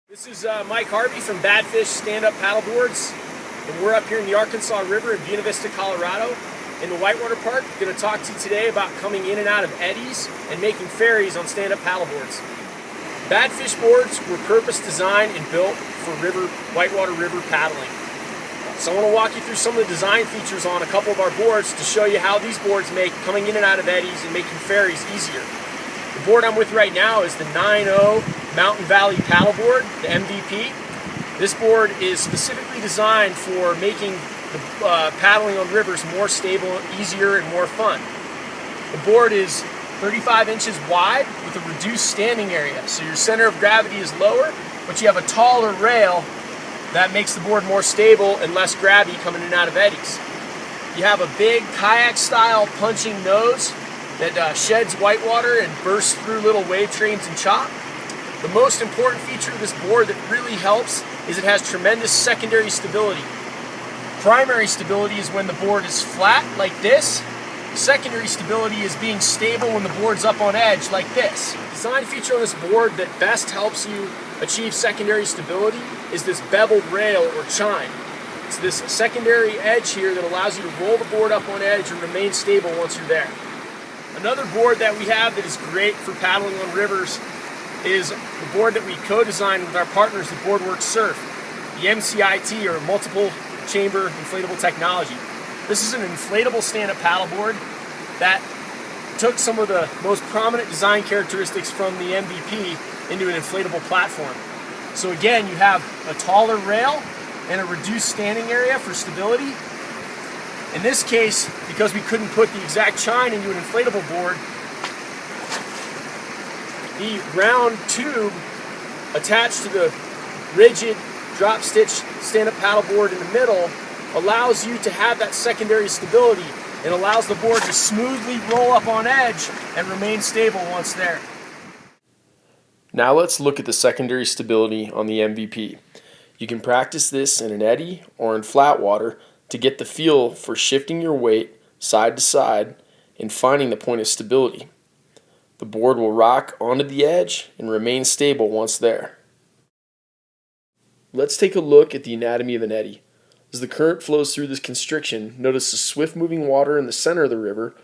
This is Mike Harvey from Badfish Stand-Up Paddleboards, and we're up here in the Arkansas River in Buena Vista, Colorado, in the Whitewater Park. I'm going to talk to you today about coming in and out of eddies and making ferries on stand-up paddleboards. Badfish boards were purpose designed and built for whitewater river paddling. So I want to walk you through some of the design features on a couple of our boards to show you how these boards make coming in and out of eddies and making ferries easier. The board I'm with right now is the 9.0 Mountain Valley paddleboard, the MVP. This board is specifically designed for making the paddling on rivers more stable, easier, and more fun. The board is 35 inches wide with a reduced standing area, so your center of gravity is lower, but you have a taller rail that makes the board more stable and less grabby coming in and out of eddies. You have a big kayak-style punching nose that sheds whitewater and bursts through little wave trains and chop. The most important feature of this board that really helps is it has tremendous secondary stability. Primary stability is when the board is flat like this. Secondary stability is being stable when the board's up on edge like this. The design feature on this board that best helps you achieve secondary stability is this beveled rail or chine. It's this secondary edge here that allows you to roll the board up on edge and remain stable once you're there. Another board that we have that is great for paddling on rivers is the board that we co-designed with our partners at Boardworks Surf, the MCIT, or Multiple Chamber Inflatable Technology. This is an inflatable stand-up paddleboard that took some of the most prominent design characteristics from the MVP into an inflatable platform. So again, you have a taller rail and a reduced standing area for stability. In this case, because we couldn't put the exact chine into an inflatable board, the round tube attached to the rigid drop stitch stand-up paddleboard in the middle allows you to have that secondary stability and allows the board to smoothly roll up on edge and remain stable once there. Now let's look at the secondary stability on the MVP. You can practice this in an eddy or in flat water to get the feel for shifting your weight side to side and finding the point of stability. The board will rock onto the edge and remain stable once there. Let's take a look at the anatomy of an eddy. As the current flows through this constriction, notice the swift-moving water in the center of the river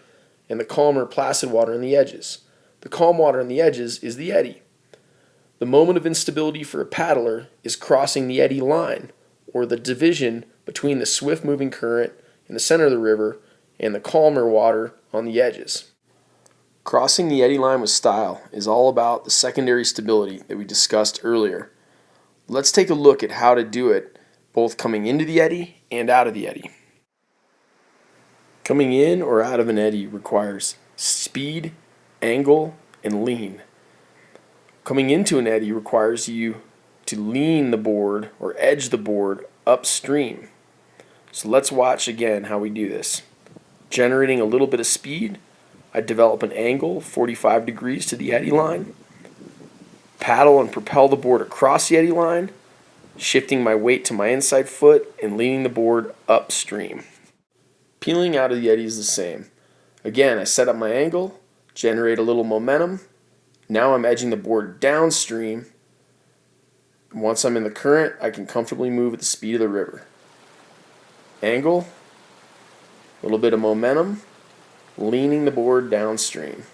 and the calmer, placid water on the edges. The calm water on the edges is the eddy. The moment of instability for a paddler is crossing the eddy line, or the division between the swift-moving current in the center of the river and the calmer water on the edges. Crossing the eddy line with style is all about the secondary stability that we discussed earlier. Let's take a look at how to do it, both coming into the eddy and out of the eddy. Coming in or out of an eddy requires speed, angle, and lean. Coming into an eddy requires you to lean the board or edge the board upstream. So let's watch again how we do this. Generating a little bit of speed, I develop an angle 45 degrees to the eddy line, paddle and propel the board across the eddy line, shifting my weight to my inside foot and leaning the board upstream. Peeling out of the eddy is the same. Again, I set up my angle, generate a little momentum. Now I'm edging the board downstream. Once I'm in the current, I can comfortably move at the speed of the river. Angle, a little bit of momentum, leaning the board downstream.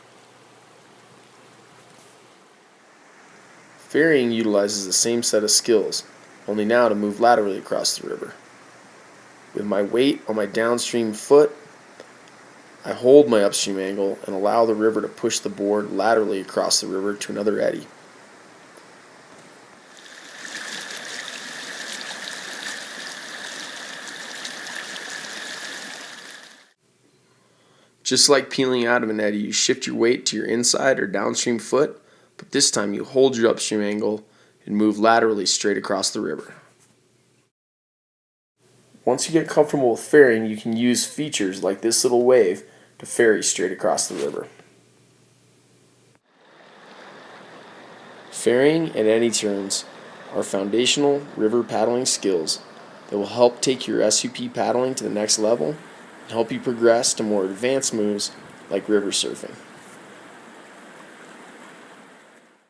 Ferrying utilizes the same set of skills, only now to move laterally across the river. With my weight on my downstream foot, I hold my upstream angle and allow the river to push the board laterally across the river to another eddy. Just like peeling out of an eddy, you shift your weight to your inside or downstream foot, but this time you hold your upstream angle and move laterally straight across the river. Once you get comfortable with ferrying, you can use features like this little wave to ferry straight across the river. Ferrying and eddy turns are foundational river paddling skills that will help take your SUP paddling to the next level and help you progress to more advanced moves like river surfing.